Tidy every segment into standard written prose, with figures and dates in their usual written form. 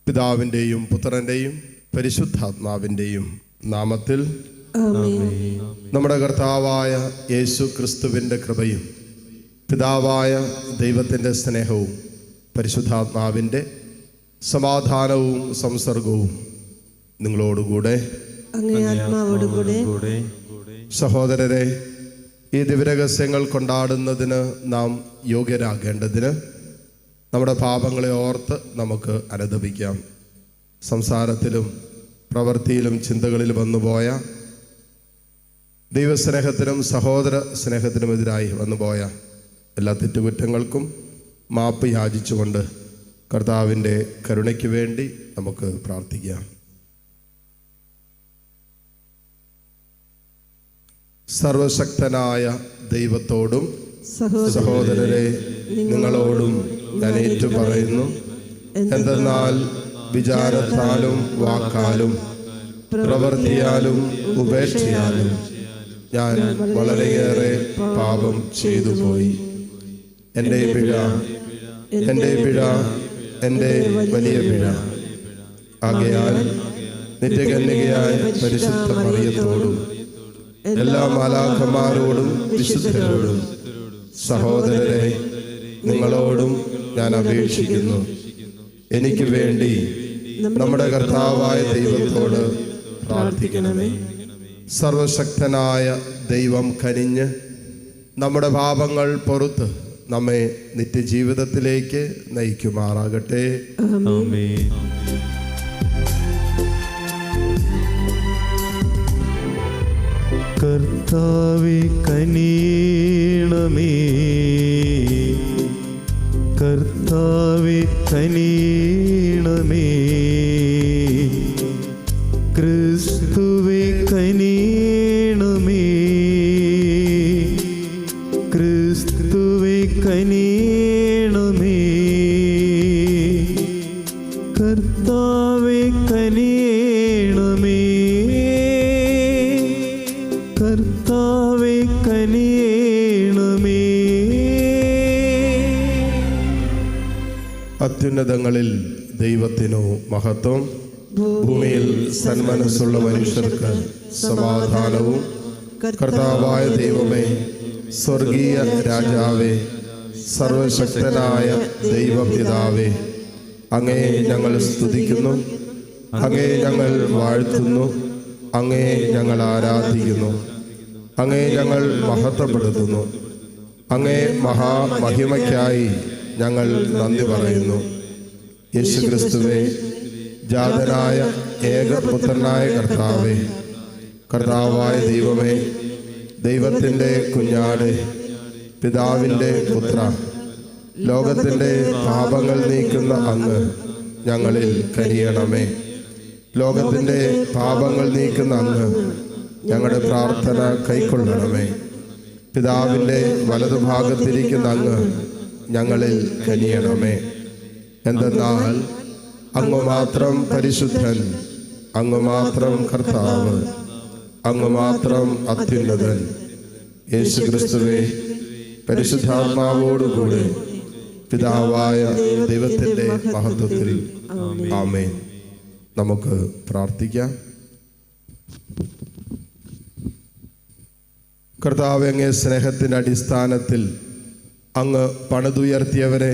പിതാവിൻ്റെയും പുത്രൻ്റെയും പരിശുദ്ധാത്മാവിൻ്റെയും നാമത്തിൽ നമ്മുടെ കർത്താവായ യേശു ക്രിസ്തുവിൻ്റെ കൃപയും പിതാവായ ദൈവത്തിൻ്റെ സ്നേഹവും പരിശുദ്ധാത്മാവിൻ്റെ സമാധാനവും സംസർഗവും നിങ്ങളോടുകൂടെ സഹോദരരെ, ഈ ദിവ്യരഹസ്യങ്ങൾ കൊണ്ടാടുന്നതിന് നാം യോഗ്യരാകേണ്ടതിന് നമ്മുടെ പാപങ്ങളെ ഓർത്ത് നമുക്ക് അനുതപിക്കാം. സംസാരത്തിലും പ്രവൃത്തിയിലും ചിന്തകളിലും വന്നുപോയ ദൈവസ്നേഹത്തിനും സഹോദര സ്നേഹത്തിനുമെതിരായി വന്നുപോയ എല്ലാ തെറ്റുകുറ്റങ്ങൾക്കും മാപ്പ് യാചിച്ചുകൊണ്ട് കർത്താവിൻ്റെ കരുണയ്ക്ക് വേണ്ടി നമുക്ക് പ്രാർത്ഥിക്കാം. സർവശക്തനായ ദൈവത്തോടും സഹോദരരെ നിങ്ങളോടും ഞാൻ ഏറ്റു പറയുന്നു. എന്തെന്നാൽ വിചാരത്താലും വാക്കാലും പ്രവൃത്തിയാലും ഉപേക്ഷയാലും ഞാൻ വളരെയേറെ പാപം ചെയ്തു പോയി. എൻ്റെ പിഴ, എൻ്റെ പിഴ, എൻ്റെ വലിയ പിഴ. ആകയാൽ നിത്യകന്യകയായ പരിശുദ്ധ മറിയത്തോടും എല്ലാ മാലാഖമാരോടും വിശുദ്ധരോടും സഹോദരരെ നിങ്ങളോടും ഞാൻ അപേക്ഷിക്കുന്നു, എനിക്ക് വേണ്ടി നമ്മുടെ കർത്താവായ ദൈവത്തോട് പ്രാർത്ഥിക്കണമേ. സർവശക്തനായ ദൈവം കനിഞ്ഞ് നമ്മുടെ പാപങ്ങൾ പൊറുത്ത് നമ്മെ നിത്യജീവിതത്തിലേക്ക് നയിക്കുമാറാകട്ടെ. ആമേൻ. കർത്താവേ കനിയണമേ, കർത്താവേ കനിയണമേ, ക്രിസ്തുവേ കനിയണമേ, ക്രിസ്തുവേ കനിയണമേ, കർത്താവേ കനിയണമേ, കർത്താവേ കനിയണമേ. അത്യുന്നതങ്ങളിൽ ദൈവത്തിനു മഹത്വം, ഭൂമിയിൽ സന്മനസ്സുള്ള മനുഷ്യർക്ക് സമാധാനവും. കർത്താവായ ദൈവമേ, സ്വർഗീയ രാജാവേ, സർവശക്തനായ ദൈവപിതാവേ, അങ്ങേ ഞങ്ങൾ സ്തുതിക്കുന്നു, അങ്ങേ ഞങ്ങൾ വാഴ്ത്തുന്നു, അങ്ങേ ഞങ്ങൾ ആരാധിക്കുന്നു, അങ്ങേ ഞങ്ങൾ മഹത്വപ്പെടുത്തുന്നു. അങ്ങേ മഹാമഹിമയ്ക്കായി ഞങ്ങൾ നന്ദി പറയുന്നു. യേശുക്രിസ്തുവേ, ജാതനായ ഏകപുത്രനായ കർത്താവേ, കർത്താവായ ദൈവമേ, ദൈവത്തിൻ്റെ കുഞ്ഞാട്, പിതാവിൻ്റെ പുത്ര, ലോകത്തിൻ്റെ പാപങ്ങൾ നീക്കുന്ന അങ്ങ് ഞങ്ങളിൽ കനിയണമേ. ലോകത്തിൻ്റെ പാപങ്ങൾ നീക്കുന്ന അങ്ങ് ഞങ്ങളുടെ പ്രാർത്ഥന കൈക്കൊള്ളണമേ. പിതാവിൻ്റെ വലതുഭാഗത്തിരിക്കുന്ന അങ്ങ് ഞങ്ങളിൽ കനിയണമേ. എന്തെന്നാൽ അങ്ങ് മാത്രം പരിശുദ്ധൻ, അങ്ങ് മാത്രം കർത്താവ്, അങ്ങ് മാത്രം അത്യുന്നതൻ. യേശുക്രിസ്തുവേ, പരിശുദ്ധാത്മാവോടുകൂടെ പിതാവായ ദൈവത്തിൻ്റെ മഹത്വത്തിൽ ആമേൻ. നമുക്ക് പ്രാർത്ഥിക്കാം. കർത്താവ്, അങ്ങേ സ്നേഹത്തിൻ്റെ അടിസ്ഥാനത്തിൽ അങ്ങ് പണിതുയർത്തിയവരെ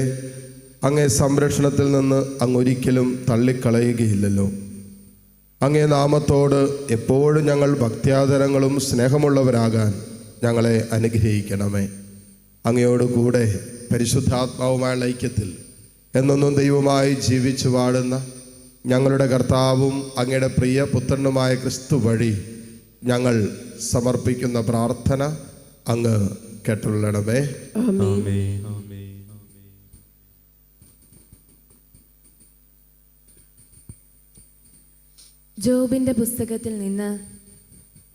അങ്ങേ സംരക്ഷണത്തിൽ നിന്ന് അങ്ങ് ഒരിക്കലും തള്ളിക്കളയുകയില്ലല്ലോ. അങ്ങേ നാമത്തോട് എപ്പോഴും ഞങ്ങൾ ഭക്ത്യാദരങ്ങളും സ്നേഹമുള്ളവരാകാൻ ഞങ്ങളെ അനുഗ്രഹിക്കണമേ. അങ്ങയോട് കൂടെ പരിശുദ്ധാത്മാവുമായുള്ള ഐക്യത്തിൽ എന്നൊന്നും ദൈവമായി ജീവിച്ചു വാഴുന്ന ഞങ്ങളുടെ കർത്താവും അങ്ങയുടെ പ്രിയ പുത്രനുമായ ക്രിസ്തു വഴി ഞങ്ങൾ സമർപ്പിക്കുന്ന പ്രാർത്ഥന അങ്ങ് കേട്ടുള്ളണമേ. ജോബിൻ്റെ പുസ്തകത്തിൽ നിന്ന്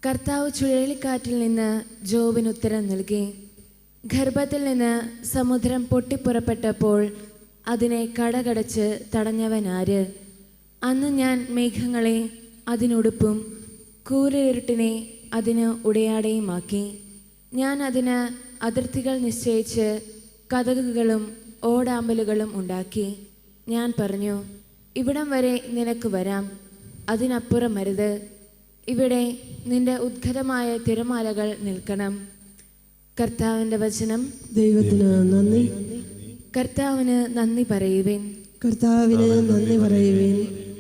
കർത്താവ് ചുഴലിക്കാറ്റിൽ നിന്ന് ജോബിന് ഉത്തരം നൽകി. ഗർഭത്തിൽ നിന്ന് സമുദ്രം പൊട്ടിപ്പുറപ്പെട്ടപ്പോൾ അതിനെ കടകടച്ച് തടഞ്ഞവനാര്? അന്ന് ഞാൻ മേഘങ്ങളെ അതിനുടുപ്പും കൂരിരുട്ടിനെ അതിന് ഉടയാടയുമാക്കി. ഞാൻ അതിന് അതിർത്തികൾ നിശ്ചയിച്ച് കതകുകളും ഓടാമ്പലുകളും ഉണ്ടാക്കി. ഞാൻ പറഞ്ഞു, ഇവിടം വരെ നിനക്ക് വരാം, അതിനപ്പുറം അരുത്. ഇവിടെ നിന്റെ ഉദ്ഗതമായ തിരമാലകൾ നിൽക്കണം. കർത്താവിൻ്റെ വചനം. ദൈവത്തിന് നന്ദി. കർത്താവിന് നന്ദി പറയുവിൻ. കർത്താവിന് നന്ദി പറയുവിൻ.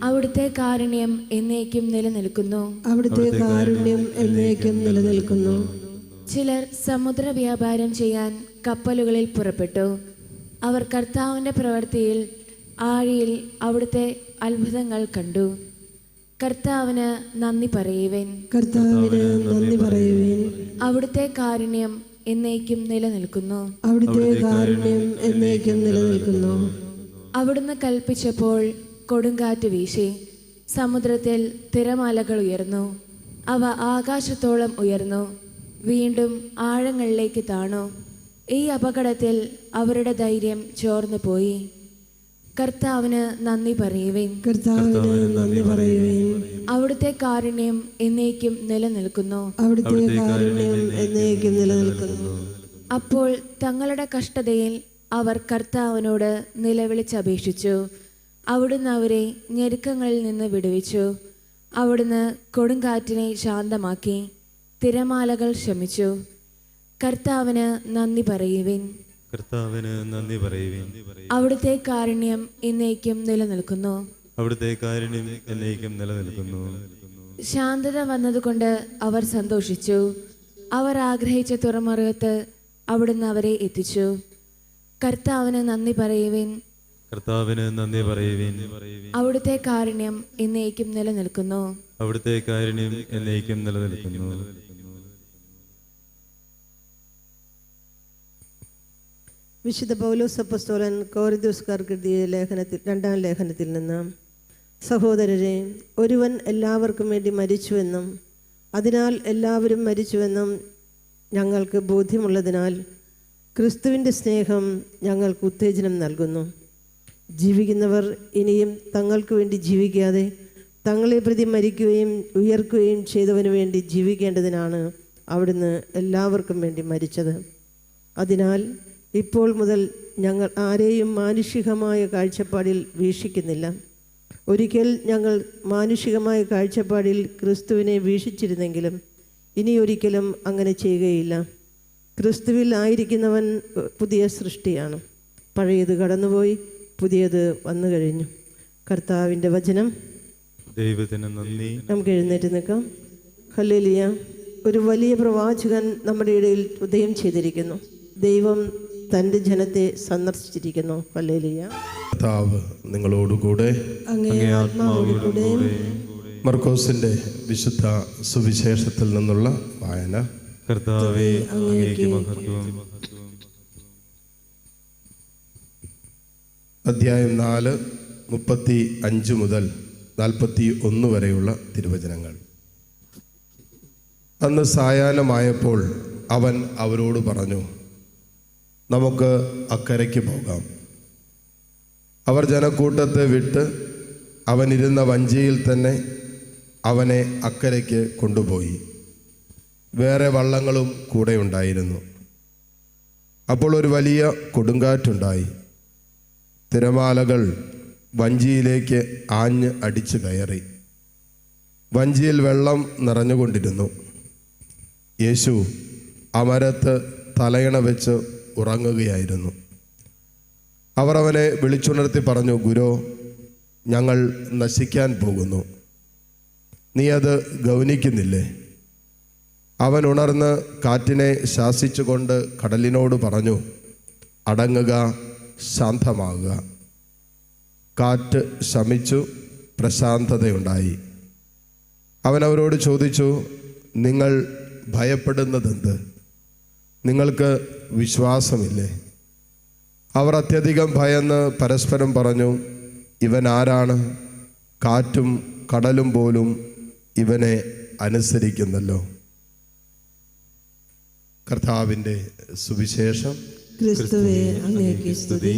അവിടുത്തെ കാരുണ്യം എന്നേക്കും നിലനിൽക്കുന്നു. അവിടുത്തെ കാരുണ്യം എന്നേക്കും നിലനിൽക്കുന്നു. ചിലർ സമുദ്ര വ്യാപാരം ചെയ്യാൻ കപ്പലുകളിൽ പുറപ്പെട്ടു. അവർ കർത്താവിൻ്റെ പ്രവൃത്തിയിൽ ആഴിയിൽ അവിടുത്തെ അത്ഭുതങ്ങൾ കണ്ടു. കർത്താവിന് നന്ദി പറയുവിൻ. കർത്താവിന് നന്ദി പറയുവിൻ. അവിടുത്തെ കാരുണ്യം എന്നേക്കും നിലനിൽക്കുന്നു. അവിടുത്തെ കാരുണ്യം എന്നേക്കും നിലനിൽക്കുന്നു. അവിടുന്ന് കൽപ്പിച്ചപ്പോൾ കൊടുങ്കാറ്റ് വീശി, സമുദ്രത്തിൽ തിരമാലകൾ ഉയർന്നു. അവ ആകാശത്തോളം ഉയർന്നു, വീണ്ടും ആഴങ്ങളിലേക്ക് താണു. ഈ അപകടത്തിൽ അവരുടെ ധൈര്യം ചോർന്നു പോയി. കർത്താവിന് നന്ദി പറയുവിൻ. കർത്താവിന് നന്ദി പറയുവിൻ. അവിടുത്തെ കാരുണ്യം എന്നേക്കും നിലനിൽക്കുന്നു. അവിടുത്തെ കാരുണ്യം എന്നേക്കും നിലനിൽക്കുന്നു. അപ്പോൾ തങ്ങളുടെ കഷ്ടതയിൽ അവർ കർത്താവിനോട് നിലവിളിച്ചപേക്ഷിച്ചു. അവിടുന്ന് അവരെ ഞെരുക്കങ്ങളിൽ നിന്ന് വിടുവിച്ചു. അവിടുന്ന് കൊടുങ്കാറ്റിനെ ശാന്തമാക്കി, തിരമാലകൾ ശമിച്ചു. കർത്താവിന് നന്ദി പറയുവിൻ. കർത്താവിന് നന്ദി പറയുവിൻ. അവിടുത്തെ കാരുണ്യം എന്നേക്കും നിലനിൽക്കുന്നു. അവിടുത്തെ കാരുണ്യം എന്നേക്കും നിലനിൽക്കുന്നു. ശാന്തത വന്നതുകൊണ്ട് അവർ സന്തോഷിച്ചു. അവർ ആഗ്രഹിച്ച തുറമുഖത്ത് അവിടുന്ന് അവരെ എത്തിച്ചു. കർത്താവിന് നന്ദി പറയുവിൻ. കർത്താവിന് നന്ദി പറയുവിൻ. അവിടുത്തെ കാരുണ്യം എന്നേക്കും നിലനിൽക്കുന്നു. അവിടുത്തെ കാരുണ്യം എന്നേക്കും നിലനിൽക്കുന്നു. വിശുദ്ധ പൗലോസ് അപ്പോസ്തലൻ കൊരിന്ത്യക്കാർക്ക് എഴുതിയ ലേഖനത്തിൽ 2-ാം ലേഖനത്തിൽ നിന്ന്, സഹോദരരെ, ഒരുവൻ എല്ലാവർക്കും വേണ്ടി മരിച്ചുവെന്നും അതിനാൽ എല്ലാവരും മരിച്ചുവെന്നും ഞങ്ങൾക്ക് ബോധ്യമുള്ളതിനാൽ ക്രിസ്തുവിൻ്റെ സ്നേഹം ഞങ്ങൾക്ക് ഉത്തേജനം നൽകുന്നു. ജീവിക്കുന്നവർ ഇനിയും തങ്ങൾക്ക് വേണ്ടി ജീവിക്കാതെ തങ്ങളെ പ്രതി മരിക്കുകയും ഉയർക്കുകയും ചെയ്തവന് വേണ്ടി ജീവിക്കേണ്ടതിനാണ് അവിടുന്ന് എല്ലാവർക്കും വേണ്ടി മരിച്ചത്. അതിനാൽ ഇപ്പോൾ മുതൽ ഞങ്ങൾ ആരെയും മാനുഷികമായ കാഴ്ചപ്പാടിൽ വീക്ഷിക്കുന്നില്ല. ഒരിക്കൽ ഞങ്ങൾ മാനുഷികമായ കാഴ്ചപ്പാടിൽ ക്രിസ്തുവിനെ വീക്ഷിച്ചിരുന്നെങ്കിലും ഇനി ഒരിക്കലും അങ്ങനെ ചെയ്യുകയില്ല. ക്രിസ്തുവിൽ ആയിരിക്കുന്നവൻ പുതിയ സൃഷ്ടിയാണ്. പഴയത് കടന്നുപോയി, പുതിയത് വന്നു കഴിഞ്ഞു. കർത്താവിൻ്റെ വചനം. ദൈവത്തിന് നന്ദി. നമുക്ക് എഴുന്നേറ്റ് നിൽക്കാം. ഹല്ലേലൂയ. ഒരു വലിയ പ്രവാചകൻ നമ്മുടെ ഇടയിൽ ഉദയം ചെയ്തിരിക്കുന്നു. ദൈവം തൻ്റെ ജനത്തെ സന്ദർശിച്ചിരിക്കുന്നു. ഹല്ലേലൂയ. കർത്താവ് നിങ്ങളോടുകൂടെ. അങ്ങേ ആത്മാവോടുകൂടെ. മർക്കോസിൻ്റെ വിശുദ്ധ സുവിശേഷത്തിൽ നിന്നുള്ള വായന. കർത്താവേ, അങ്ങേക്ക് മഹത്വം. അധ്യായം 4, 35 മുതൽ 41 വരെയുള്ള തിരുവചനങ്ങൾ. അന്ന് സായാഹ്നമായപ്പോൾ അവൻ അവരോട് പറഞ്ഞു, നമുക്ക് അക്കരയ്ക്ക് പോകാം. അവർ ജനക്കൂട്ടത്തെ വിട്ട് അവനിരുന്ന വഞ്ചിയിൽ തന്നെ അവനെ അക്കരയ്ക്ക് കൊണ്ടുപോയി. വേറെ വള്ളങ്ങളും കൂടെ ഉണ്ടായിരുന്നു. അപ്പോൾ ഒരു വലിയ കൊടുങ്കാറ്റുണ്ടായി. തിരമാലകൾ വഞ്ചിയിലേക്ക് ആഞ്ഞ് അടിച്ചു കയറി. വഞ്ചിയിൽ വെള്ളം നിറഞ്ഞുകൊണ്ടിരുന്നു. യേശു അമരത്ത് തലയണ വെച്ച് ഉറങ്ങുകയായിരുന്നു. അവർ അവനെ വിളിച്ചുണർത്തി പറഞ്ഞു, ഗുരോ, ഞങ്ങൾ നശിക്കാൻ പോകുന്നു. നീ അത് ഗൗനിക്കുന്നില്ലേ? അവൻ ഉണർന്ന് കാറ്റിനെ ശാസിച്ചുകൊണ്ട് കടലിനോട് പറഞ്ഞു, അടങ്ങുക, ശാന്തമാകുക. കാറ്റ് ശമിച്ചു, പ്രശാന്തതയുണ്ടായി. അവൻ അവരോട് ചോദിച്ചു, നിങ്ങൾ ഭയപ്പെടുന്നതെന്ത്? നിങ്ങൾക്ക് വിശ്വാസമില്ലേ? അവർ അത്യധികം ഭയന്ന് പരസ്പരം പറഞ്ഞു, ഇവൻ ആരാണ്? കാറ്റും കടലും പോലും ഇവനെ അനുസരിക്കുന്നല്ലോ. കർത്താവിൻ്റെ സുവിശേഷം. ക്രിസ്തുവേ, അങ്ങേക്ക് സ്തുതി.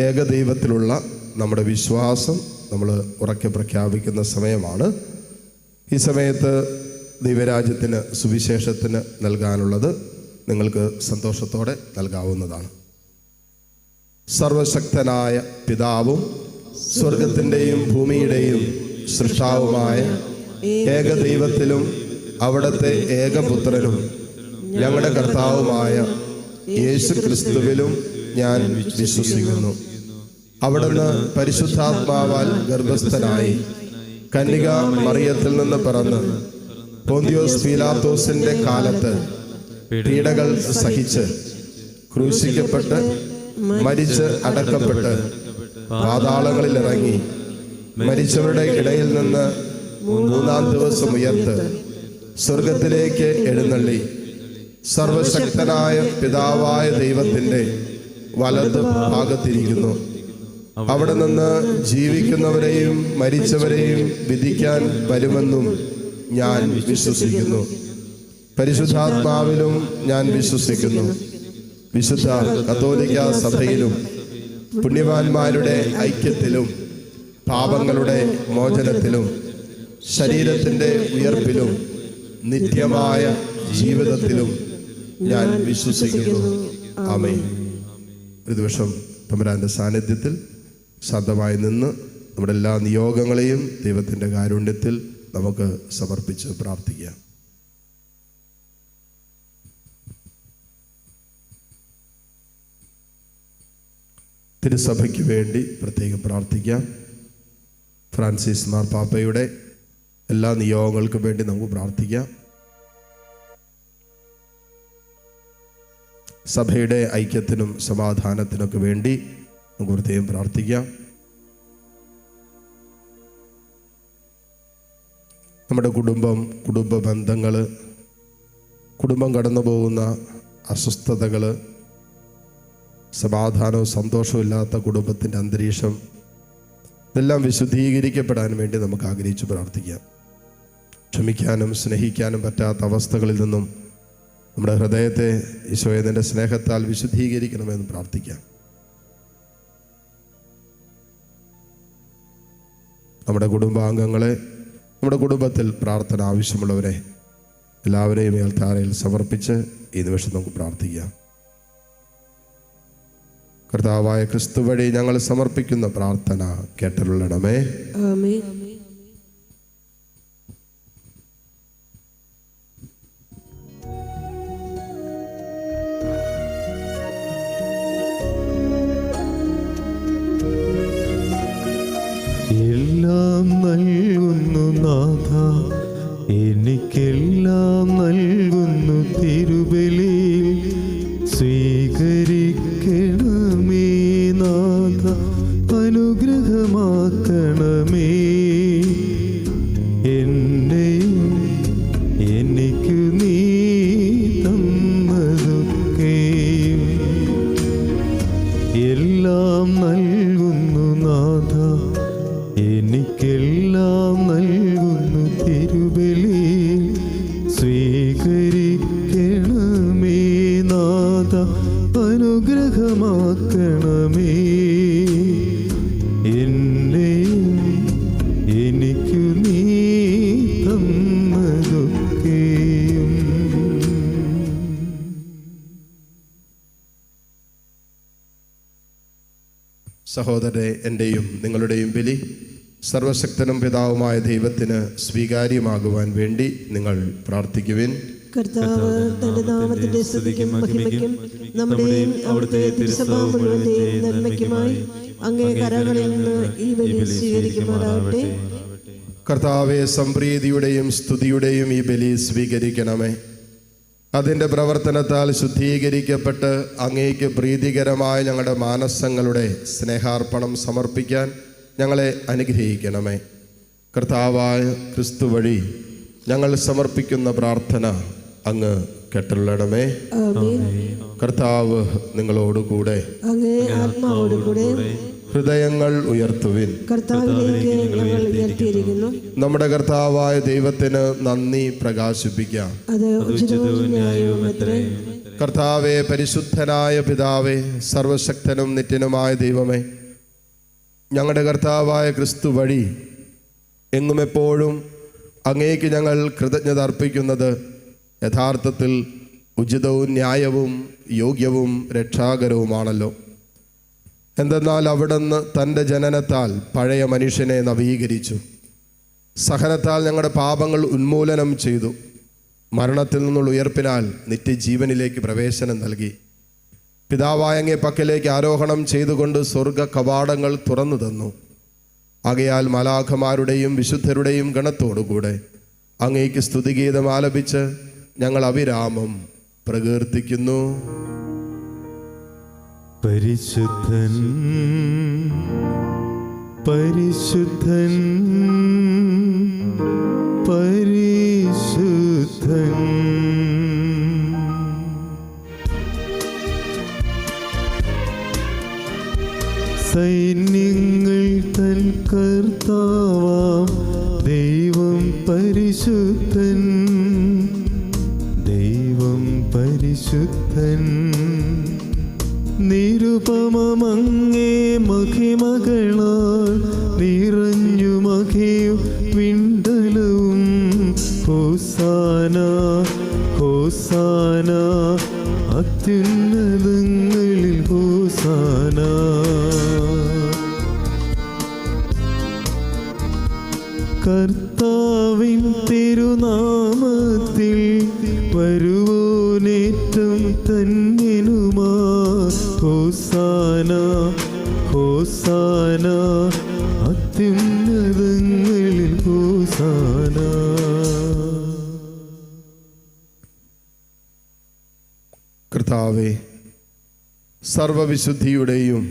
ഏകദൈവത്തിലുള്ള നമ്മുടെ വിശ്വാസം നമ്മൾ ഉറക്കെ പ്രഖ്യാപിക്കുന്ന സമയമാണ്. ഈ സമയത്ത് ദൈവരാജ്യത്തിന് സുവിശേഷത്തിന് നൽകാനുള്ളത് നിങ്ങൾക്ക് സന്തോഷത്തോടെ നൽകാവുന്നതാണ്. സർവശക്തനായ പിതാവും സ്വർഗത്തിൻ്റെയും ഭൂമിയുടെയും സൃഷ്ടാവുമായ ഏകദൈവത്തിലും അവിടുത്തെ ഏകപുത്രനും ഞങ്ങളുടെ കർത്താവുമായ യേശു ക്രിസ്തുവിലും ഞാൻ വിശ്വസിക്കുന്നു. അവിടുന്ന് പരിശുദ്ധാത്മാവാൽ ഗർഭസ്ഥനായി കന്യക മറിയത്തിൽ നിന്ന് പിറന്ന് പോന്തിയോസ് പീലാത്തോസിന്റെ കാലത്ത് പീഡകൾ സഹിച്ച് ക്രൂശിക്കപ്പെട്ട് മരിച്ച് അടക്കപ്പെട്ട് പാതാളങ്ങളിൽ ഇറങ്ങി മരിച്ചവരുടെ ഇടയിൽ നിന്ന് മൂന്നാം ദിവസം ഉയർത്ത് സ്വർഗത്തിലേക്ക് എഴുന്നള്ളി സർവശക്തനായ പിതാവായ ദൈവത്തിൻ്റെ വലത് ഭാഗത്തിരിക്കുന്നു. അവിടെ നിന്ന് ജീവിക്കുന്നവരെയും മരിച്ചവരെയും വിധിക്കാൻ വരുമെന്നും ഞാൻ വിശ്വസിക്കുന്നു. പരിശുദ്ധാത്മാവിലും ഞാൻ വിശ്വസിക്കുന്നു. വിശുദ്ധ കത്തോലിക്ക സഭയിലും പുണ്യവാന്മാരുടെ ഐക്യത്തിലും പാപങ്ങളുടെ മോചനത്തിലും ശരീരത്തിൻ്റെ ഉയർപ്പിലും നിത്യമായ ജീവിതത്തിലും ഞാൻ വിശ്വസിക്കുന്നു. ആമേൻ. ഒരു ദിവസം തമ്പുരാന്റെ സാന്നിധ്യത്തിൽ ശാന്തമായി നിന്ന് നമ്മുടെ എല്ലാ നിയോഗങ്ങളെയും ദൈവത്തിൻ്റെ കാരുണ്യത്തിൽ നമുക്ക് സമർപ്പിച്ച് പ്രാർത്ഥിക്കാം. തിരുസഭയ്ക്ക് വേണ്ടി പ്രത്യേകം പ്രാർത്ഥിക്കാം. ഫ്രാൻസിസ് മാർപ്പാപ്പയുടെ എല്ലാ നിയോഗങ്ങൾക്കും വേണ്ടി നമുക്ക് പ്രാർത്ഥിക്കാം. സഭയുടെ ഐക്യത്തിനും സമാധാനത്തിനൊക്കെ വേണ്ടി നമുക്ക് പ്രത്യേകം പ്രാർത്ഥിക്കാം. നമ്മുടെ കുടുംബ ബന്ധങ്ങൾ, കുടുംബം കടന്നു പോകുന്ന അസ്വസ്ഥതകൾ, സമാധാനവും സന്തോഷവും ഇല്ലാത്ത കുടുംബത്തിൻ്റെ അന്തരീക്ഷം, ഇതെല്ലാം വിശുദ്ധീകരിക്കപ്പെടാൻ വേണ്ടി നമുക്ക് ആഗ്രഹിച്ച് പ്രാർത്ഥിക്കാം. ക്ഷമിക്കാനും സ്നേഹിക്കാനും പറ്റാത്ത അവസ്ഥകളിൽ നിന്നും നമ്മുടെ ഹൃദയത്തെ ഈശോയുടെ സ്നേഹത്താൽ വിശുദ്ധീകരിക്കണമെന്ന് പ്രാർത്ഥിക്കാം. നമ്മുടെ കുടുംബാംഗങ്ങളെ, നമ്മുടെ കുടുംബത്തിൽ പ്രാർത്ഥന ആവശ്യമുള്ളവരെ എല്ലാവരെയും അൾത്താരയിൽ സമർപ്പിച്ച് ഈ നിമിഷം നമുക്ക് പ്രാർത്ഥിക്കാം. കർത്താവായ ക്രിസ്തു വഴി ഞങ്ങൾ സമർപ്പിക്കുന്ന പ്രാർത്ഥന കേട്ടരുളണമേ. ആമേൻ. എല്ലാം നൽകുന്നു നാഥ, എനിക്കെല്ലാം നൽകുന്നു തിരുബലിയിൽ സ്വീകരിക്കണമേ നാഥ, അനുഗ്രഹമാക്കണമേ എന്നെയും എനിക്ക് നീ തന്നതൊക്കെയും. എല്ലാം നൽകുന്നു നാഥ, എനിക്കെല്ലാം നൽകുന്നു തിരുബലിയിൽ സ്വീകരിക്കണമേ നാഥ, അനുഗ്രഹമാക്കണമേ എന്നെയും എനിക്കു നീ തന്നതൊക്കെയും. സഹോദരരെ, എൻ്റെയും നിങ്ങളുടെയും ബലി സർവശക്തനും പിതാവുമായ ദൈവത്തിന് സ്വീകാര്യമാകുവാൻ വേണ്ടി നിങ്ങൾ പ്രാർത്ഥിക്കുവിൻ. കർത്താവ് തന്റെ നാമത്തിന്റെ സ്തുതിക്കും മഹിമയ്ക്കും നമ്മുടെയും അവിടുത്തെ തിരുസഭാ മുഴുവന്റെയും നന്മയ്ക്കുമായി അങ്ങേ കരങ്ങളിൽ നിന്ന് ഈ ബലി സ്വീകരിക്കുമാറാവട്ടെ. കർത്താവെ, സംപ്രീതിയുടെയും സ്തുതിയുടെയും ഈ ബലി സ്വീകരിക്കണമേ. അതിൻ്റെ പ്രവർത്തനത്താൽ ശുദ്ധീകരിക്കപ്പെട്ട് അങ്ങേക്ക് പ്രീതികരമായ ഞങ്ങളുടെ മാനസങ്ങളുടെ സ്നേഹാർപ്പണം സമർപ്പിക്കാൻ ഞങ്ങളെ അനുഗ്രഹിക്കണമേ. കർത്താവായ ക്രിസ്തു വഴി ഞങ്ങൾ സമർപ്പിക്കുന്ന പ്രാർത്ഥന അങ്ങ് കേട്ടരുളണമേ. ആമേൻ. കർത്താവ് നിങ്ങളോടുകൂടെ. അങ്ങേ ആത്മാവോടുകൂടെ. ഹൃദയങ്ങൾ ഉയർത്തുവിൻ. കർത്താവിലേക്ക് ഞങ്ങൾ ഉയർത്തിയിരിക്കുന്നു. നമ്മുടെ കർത്താവായ ദൈവത്തിന് നന്ദി പ്രകാശിപ്പിക്കാം. അത് ഉചിതവും ന്യായവുമത്രേ. കർത്താവെ, പരിശുദ്ധനായ പിതാവേ, സർവശക്തനും നിത്യനുമായ ദൈവമേ, ഞങ്ങളുടെ കർത്താവായ ക്രിസ്തു വഴി എങ്ങും എപ്പോഴും അങ്ങേക്ക് ഞങ്ങൾ കൃതജ്ഞത അർപ്പിക്കുന്നത് യഥാർത്ഥത്തിൽ ഉചിതവും ന്യായവും യോഗ്യവും രക്ഷാകരവുമാണല്ലോ. എന്തെന്നാൽ അവിടുന്ന് തൻ്റെ ജനനത്താൽ പഴയ മനുഷ്യനെ നവീകരിച്ചു, സഹനത്താൽ ഞങ്ങളുടെ പാപങ്ങൾ ഉന്മൂലനം ചെയ്തു, മരണത്തിൽ നിന്നുള്ള ഉയർപ്പിനാൽ നിത്യജീവനിലേക്ക് പ്രവേശനം നൽകി, പിതാവായ അങ്ങേ പക്കലേക്ക് ആരോഹണം ചെയ്തുകൊണ്ട് സ്വർഗ കവാടങ്ങൾ തുറന്നു തന്നു. ആകയാൽ മാലാഖമാരുടെയും വിശുദ്ധരുടെയും ഗണത്തോടുകൂടെ അങ്ങേക്ക് സ്തുതിഗീതം ആലപിച്ച് ഞങ്ങൾ അവിരാമം പ്രകീർത്തിക്കുന്നു. പരിശുദ്ധൻ പരിശുദ്ധൻ പരിശുദ്ധൻ. സൈന്യങ്ങൾ തൻ കർത്താവാം ദൈവം പരിശുദ്ധൻ, ദൈവം പരിശുദ്ധൻ. നിരുപമങ്ങേ മഹിമകളാൽ നിറഞ്ഞു മഹിയും വിണ്ടലവും. ഹോസാന ഹോസാന അത്യുന്നതങ്ങളിൽ ഹോസാന. കർത്താവിൻ തിരുനാമത്തിൽ വരുവോനേറ്റം തന്നിനുമാ. ഹോസാന ഹോസാന അത്യുന്നതങ്ങളിൽ ഹോസാന. കർത്താവേ, സർവവിശുദ്ധിയുടെയും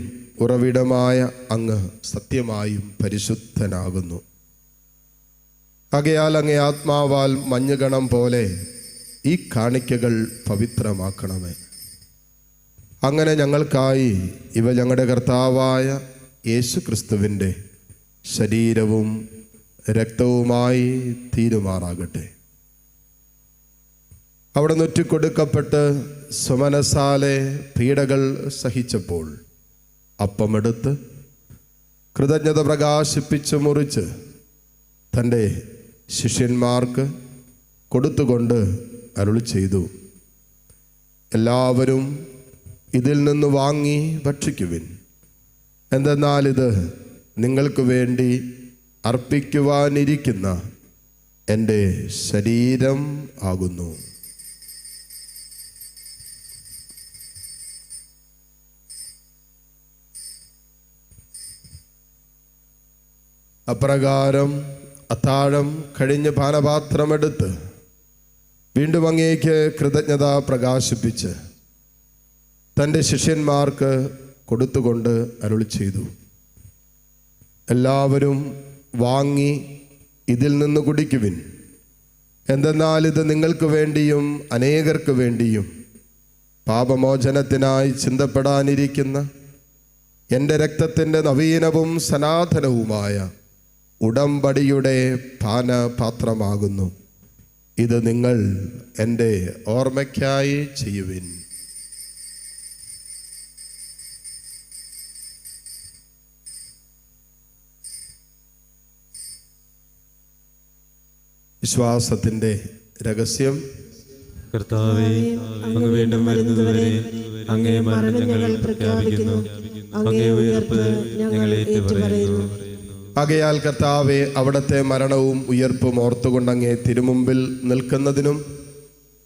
ഉറവിടമായ അങ്ങ് സത്യമായും പരിശുദ്ധനാകുന്നു. ആകയാൽ അങ്ങേ ആത്മാവാൽ മഞ്ഞുകണം പോലെ ഈ കാണിക്കകൾ പവിത്രമാക്കണമേ. അങ്ങനെ ഞങ്ങൾക്കായി ഇവ ഞങ്ങളുടെ കർത്താവായ യേശു ക്രിസ്തുവിൻ്റെ ശരീരവും രക്തവുമായി തീരുമാറാകട്ടെ. അവിടെ നൊറ്റിക്കൊടുക്കപ്പെട്ട് സ്വമനസാലെ പീഡകൾ സഹിച്ചപ്പോൾ അപ്പമെടുത്ത് കൃതജ്ഞത പ്രകാശിപ്പിച്ച് മുറിച്ച് തൻ്റെ ശിഷ്യന്മാർക്ക് കൊടുത്തുകൊണ്ട് അരുളി ചെയ്തു, എല്ലാവരും ഇതിൽ നിന്ന് വാങ്ങി ഭക്ഷിക്കുവിൻ. എന്തെന്നാൽ ഇത് നിങ്ങൾക്ക് വേണ്ടി അർപ്പിക്കുവാനിരിക്കുന്ന എൻ്റെ ശരീരം ആകുന്നു. അപ്രകാരം അത്താഴം കഴിഞ്ഞ് പാനപാത്രമെടുത്ത് വീണ്ടും അങ്ങേക്ക് കൃതജ്ഞത പ്രകാശിപ്പിച്ച് തൻ്റെ ശിഷ്യന്മാർക്ക് കൊടുത്തുകൊണ്ട് അരുളി ചെയ്തു, എല്ലാവരും വാങ്ങി ഇതിൽ നിന്ന് കുടിക്കുവിൻ. എന്തെന്നാൽ ഇത് നിങ്ങൾക്ക് വേണ്ടിയും അനേകർക്ക് വേണ്ടിയും പാപമോചനത്തിനായി ചിന്തപ്പെടാനിരിക്കുന്ന എൻ്റെ രക്തത്തിൻ്റെ നവീനവും സനാതനവുമായ ഉടമ്പടിയുടെ പാനപാത്രമാകുന്നു. ഇത് നിങ്ങൾ എൻ്റെ ഓർമ്മയ്ക്കായി ചെയ്യുവിൻ. വിശ്വാസത്തിൻ്റെ രഹസ്യം. കർത്താവേ, അങ്ങ് വീണ്ടും വരുന്നതുവരെ അങ്ങേ മരണം ഞങ്ങൾ പ്രഖ്യാപിക്കുന്നു, അങ്ങേ ഉയർപ്പ് ഞങ്ങൾ ഏറ്റുപറയുന്നു. ആകയാൽ കർത്താവെ, അവിടുത്തെ മരണവും ഉയർപ്പും ഓർത്തുകൊണ്ട് അങ്ങേ തിരുമുമ്പിൽ നിൽക്കുന്നതിനും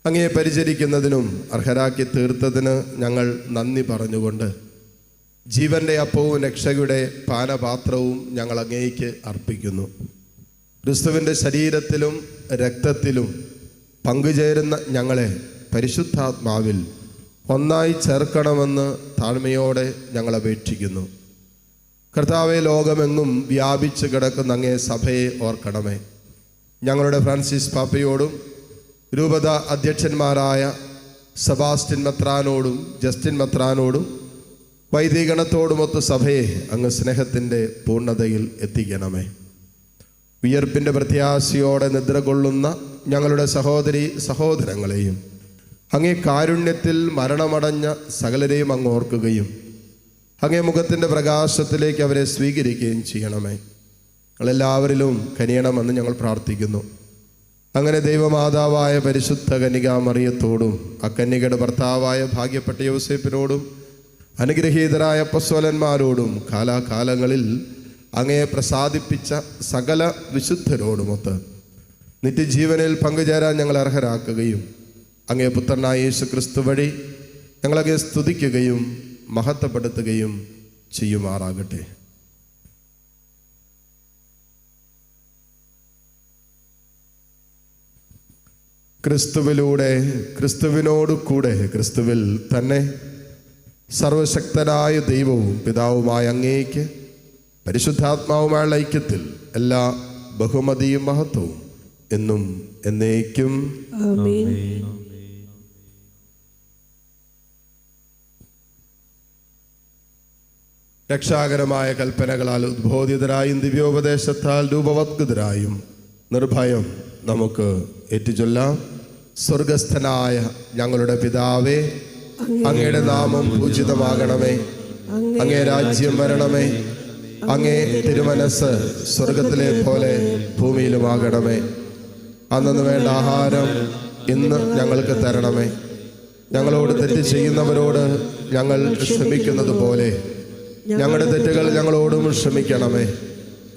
അങ്ങേ പരിചരിക്കുന്നതിനും അർഹരാക്കി തീർത്തതിന് ഞങ്ങൾ നന്ദി പറഞ്ഞുകൊണ്ട് ജീവൻ്റെ അപ്പവും രക്ഷയുടെ പാനപാത്രവും ഞങ്ങൾ അങ്ങേക്ക് അർപ്പിക്കുന്നു. ക്രിസ്തുവിൻ്റെ ശരീരത്തിലും രക്തത്തിലും പങ്കുചേരുന്ന ഞങ്ങളെ പരിശുദ്ധാത്മാവിൽ ഒന്നായി ചേർക്കണമെന്ന് താഴ്മയോടെ ഞങ്ങൾ അപേക്ഷിക്കുന്നു. കർത്താവെ, ലോകമെങ്ങും വ്യാപിച്ചു കിടക്കുന്ന അങ്ങേ സഭയെ ഓർക്കണമേ. ഞങ്ങളുടെ ഫ്രാൻസിസ് പാപ്പയോടും രൂപത അധ്യക്ഷന്മാരായ സെബാസ്റ്റ്യൻ മെത്രാനോടും ജസ്റ്റിൻ മെത്രാനോടും വൈദികണത്തോടുമൊത്ത് സഭയെ അങ്ങ് സ്നേഹത്തിൻ്റെ പൂർണ്ണതയിൽ എത്തിക്കണമേ. ഉയർപ്പിൻ്റെ പ്രത്യാശയോടെ നിദ്ര കൊള്ളുന്ന ഞങ്ങളുടെ സഹോദരി സഹോദരങ്ങളെയും അങ്ങേ കാരുണ്യത്തിൽ മരണമടഞ്ഞ സകലരെയും അങ്ങ് ഓർക്കുകയും അങ്ങേ മുഖത്തിൻ്റെ പ്രകാശത്തിലേക്ക് അവരെ സ്വീകരിക്കുകയും ചെയ്യണമേ. ഞങ്ങളെല്ലാവരിലും കനിയണമെന്ന് ഞങ്ങൾ പ്രാർത്ഥിക്കുന്നു. അങ്ങനെ ദൈവമാതാവായ പരിശുദ്ധ കന്യകാ മറിയത്തോടും അക്കന്യകയുടെ ഭർത്താവായ ഭാഗ്യപ്പെട്ട യോസേപ്പിനോടും അനുഗ്രഹീതരായ അപ്പോസ്തലന്മാരോടും കാലാകാലങ്ങളിൽ അങ്ങയെ പ്രസാദിപ്പിച്ച സകല വിശുദ്ധരോടുമൊത്ത് നിത്യജീവനിൽ പങ്കുചേരാൻ ഞങ്ങൾ അർഹരാക്കുകയും അങ്ങേ പുത്രനായ യേശു ക്രിസ്തു വഴി ഞങ്ങളങ്ങയെ സ്തുതിക്കുകയും മഹത്വപ്പെടുത്തുകയും ചെയ്യുമാറാകട്ടെ. ക്രിസ്തുവിലൂടെ, ക്രിസ്തുവിനോട് കൂടെ, ക്രിസ്തുവിൽ തന്നെ സർവശക്തനായ ദൈവവും പിതാവുമായ അങ്ങേക്ക് പരിശുദ്ധാത്മാവുമായുള്ള ഐക്യത്തിൽ എല്ലാ ബഹുമതിയും മഹത്വവും എന്നും എന്നേക്കും ആമേൻ. രക്ഷാകരമായ കൽപ്പനകളാൽ ഉദ്ബോധിതരായും ദിവ്യോപദേശത്താൽ രൂപവത്കൃതരായും നിർഭയം നമുക്ക് ഏറ്റുചൊല്ലാം. സ്വർഗസ്ഥനായ ഞങ്ങളുടെ പിതാവേ, അങ്ങയുടെ നാമം പൂജിതമാകണമേ. അങ്ങേ രാജ്യം വരണമേ. അങ്ങേ തിരുമനസ് സ്വർഗത്തിലെ പോലെ ഭൂമിയിലുമാകണമേ. അന്നു വേണ്ട ആഹാരം ഇന്ന് ഞങ്ങൾക്ക് തരണമേ. ഞങ്ങളോട് തെറ്റ് ചെയ്യുന്നവരോട് ഞങ്ങൾ ക്ഷമിക്കുന്നത് പോലെ ഞങ്ങളുടെ തെറ്റുകൾ ഞങ്ങളോടും ക്ഷമിക്കണമേ.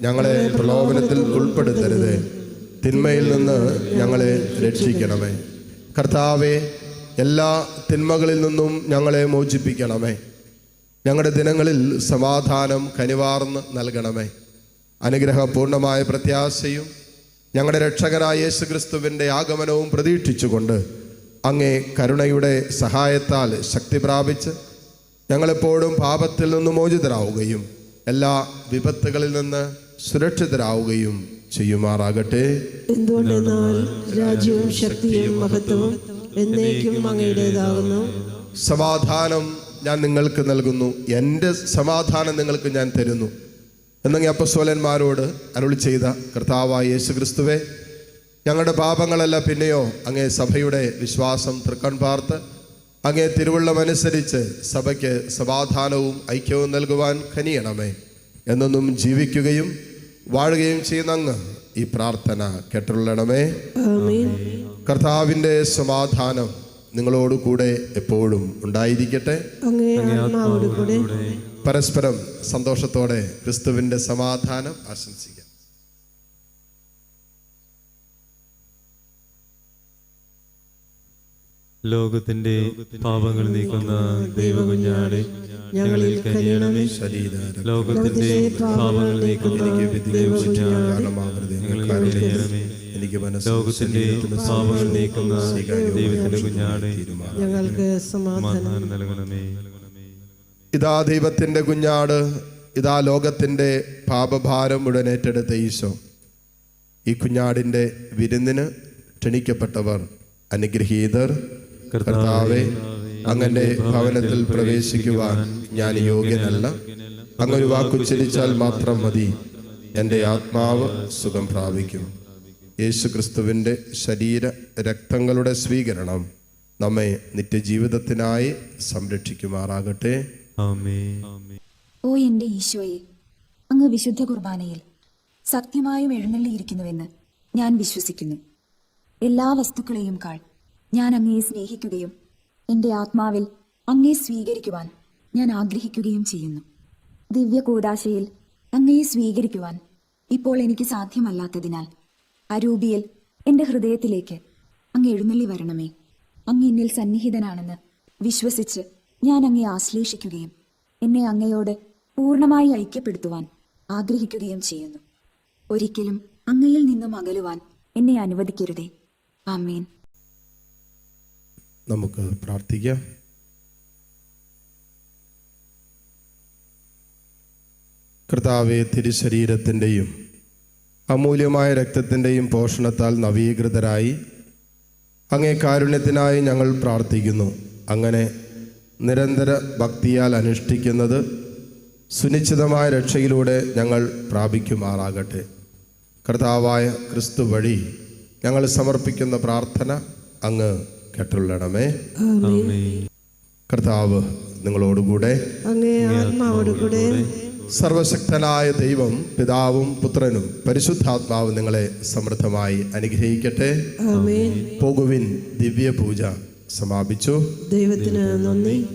ഞങ്ങളെ പ്രലോഭനത്തിൽ ഉൾപ്പെടുത്തരുതേ, തിന്മയിൽ നിന്ന് ഞങ്ങളെ രക്ഷിക്കണമേ. കർത്താവേ, എല്ലാ തിന്മകളിൽ നിന്നും ഞങ്ങളെ മോചിപ്പിക്കണമേ. ഞങ്ങളുടെ ദിനങ്ങളിൽ സമാധാനം കനിവാർന്ന് നൽകണമേ. അനുഗ്രഹപൂർണമായ പ്രത്യാശയും ഞങ്ങളുടെ രക്ഷകനായ യേശു ക്രിസ്തുവിൻ്റെ ആഗമനവും പ്രതീക്ഷിച്ചുകൊണ്ട് അങ്ങേ കരുണയുടെ സഹായത്താൽ ശക്തി പ്രാപിച്ച് ഞങ്ങളെപ്പോഴും പാപത്തിൽ നിന്ന് മോചിതരാവുകയും എല്ലാ വിപത്തുകളിൽ നിന്ന് സുരക്ഷിതരാവുകയും ചെയ്യുമാറാകട്ടെ. എന്തുകൊണ്ടെന്നാൽ രാജ്യവും ശക്തിയും മഹത്വവും എന്നേക്കും അങ്ങയുടേതാകുന്നു. സമാധാനം ഞാൻ നിങ്ങൾക്ക് നൽകുന്നു, എൻ്റെ സമാധാനം നിങ്ങൾക്ക് ഞാൻ തരുന്നു എന്നങ്ങ് അപ്പോസ്തലന്മാരോട് അരുളി ചെയ്ത കർത്താവായ യേശു ക്രിസ്തുവേ, ഞങ്ങളുടെ പാപങ്ങളല്ല പിന്നെയോ അങ്ങേ സഭയുടെ വിശ്വാസം തൃക്കൺ പാർത്ത് അങ്ങേ തിരുവുള്ളമനുസരിച്ച് സഭയ്ക്ക് സമാധാനവും ഐക്യവും നൽകുവാൻ കനിയണമേ. എന്നൊന്നും ജീവിക്കുകയും വാഴുകയും ചെയ്യുന്ന അങ്ങ് ഈ പ്രാർത്ഥന കേട്ടുള്ളണമേ. ആമേൻ. കർത്താവിൻ്റെ സമാധാനം നിങ്ങളോട് കൂടെ എപ്പോഴും ഉണ്ടായിരിക്കട്ടെ. അങ്ങേ ആത്മാവോട് കൂടെ. പരസ്പരം സന്തോഷത്തോടെ ക്രിസ്തുവിൻ്റെ സമാധാനം ആശംസിക്കാം. ലോകത്തിന്റെ പാപങ്ങൾ നീക്കുന്ന ദൈവകുഞ്ഞാടെ ഞങ്ങളിൽ കനിയണമേ. ലോകത്തിന്റെ പാപങ്ങൾ നീക്കുന്ന ദൈവകുഞ്ഞാടെ ഞങ്ങളിൽ കനിയണമേ. ലോകത്തിന്റെ പാപങ്ങൾ നീക്കുന്ന ദൈവത്തിന്റെ കുഞ്ഞാടെ ഞങ്ങൾക്ക് സമാധാനം നൽകണമേ. ഇതാ ദൈവത്തിൻ്റെ കുഞ്ഞാട്, ഇതാ ലോകത്തിൻ്റെ പാപഭാരം മുഴുവൻ ഏറ്റെടുത്ത ഈശോ. ഈ കുഞ്ഞാടിൻ്റെ വിരുന്നിന് ക്ഷണിക്കപ്പെട്ടവർ അനുഗ്രഹീതർ. കർത്താവേ, അങ്ങൻ്റെ ഭവനത്തിൽ പ്രവേശിക്കുവാൻ ഞാൻ യോഗ്യനല്ല. അങ്ങൊരു വാക്കുച്ചരിച്ചാൽ മാത്രം മതി, എൻ്റെ ആത്മാവ് സുഖം പ്രാപിക്കും. യേശു ക്രിസ്തുവിൻ്റെ ശരീര രക്തങ്ങളുടെ സ്വീകരണം നമ്മെ നിത്യജീവിതത്തിനായി സംരക്ഷിക്കുമാറാകട്ടെ. ആമേൻ. ഓ എൻ്റെ ഈശോയെ, അങ്ങ് വിശുദ്ധ കുർബാനയിൽ സത്യമായും എഴുന്നള്ളിയിരിക്കുന്നുവെന്ന് ഞാൻ വിശ്വസിക്കുന്നു. എല്ലാ വസ്തുക്കളെയും കാൾ ഞാൻ അങ്ങയെ സ്നേഹിക്കുകയും എൻ്റെ ആത്മാവിൽ അങ്ങയെ സ്വീകരിക്കുവാൻ ഞാൻ ആഗ്രഹിക്കുകയും ചെയ്യുന്നു. ദിവ്യ കൂദാശയിൽ അങ്ങയെ സ്വീകരിക്കുവാൻ ഇപ്പോൾ എനിക്ക് സാധ്യമല്ലാത്തതിനാൽ അരൂപിയിൽ എൻ്റെ ഹൃദയത്തിലേക്ക് അങ്ങ് എഴുന്നള്ളി വരണമേ. അങ്ങ് എന്നിൽ സന്നിഹിതനാണെന്ന് വിശ്വസിച്ച് ഞാൻ അങ്ങയെ ആശ്ലേഷിക്കുകയും എന്നെ അങ്ങയോട് പൂർണ്ണമായി ഐക്യപ്പെടുത്തുവാൻ ആഗ്രഹിക്കുകയും ചെയ്യുന്നു. ഒരിക്കലും അങ്ങയിൽ നിന്നും അകലുവാൻ എന്നെ അനുവദിക്കരുതേ. ആമേൻ. നമുക്ക് പ്രാർത്ഥിക്കാം. കർത്താവേ, തിരുശരീരത്തിൻ്റെയും അമൂല്യമായ രക്തത്തിൻ്റെയും പോഷണത്താൽ നവീകൃതരായി അങ്ങേ കാരുണ്യത്തിനായി ഞങ്ങൾ പ്രാർത്ഥിക്കുന്നു. അങ്ങനെ നിരന്തര ഭക്തിയാൽ അനുഷ്ഠിക്കുന്നത് സുനിശ്ചിതമായ രക്ഷയിലൂടെ ഞങ്ങൾ പ്രാപിക്കുമാറാകട്ടെ. കർത്താവായ ക്രിസ്തു വഴി ഞങ്ങൾ സമർപ്പിക്കുന്ന പ്രാർത്ഥന അങ്ങ് കേട്ടുള്ളണമേ. കർത്താവ് നിങ്ങളോടുകൂടെ. അങ്ങേ ആത്മാവോടുകൂടെ. സർവശക്തനായ ദൈവം പിതാവും പുത്രനും പരിശുദ്ധാത്മാവും നിങ്ങളെ സമൃദ്ധമായി അനുഗ്രഹിക്കട്ടെ. ആമേൻ. പോകുവിൻ, ദിവ്യ പൂജ സമാപിച്ചു. ദൈവത്തിന് നന്ദി.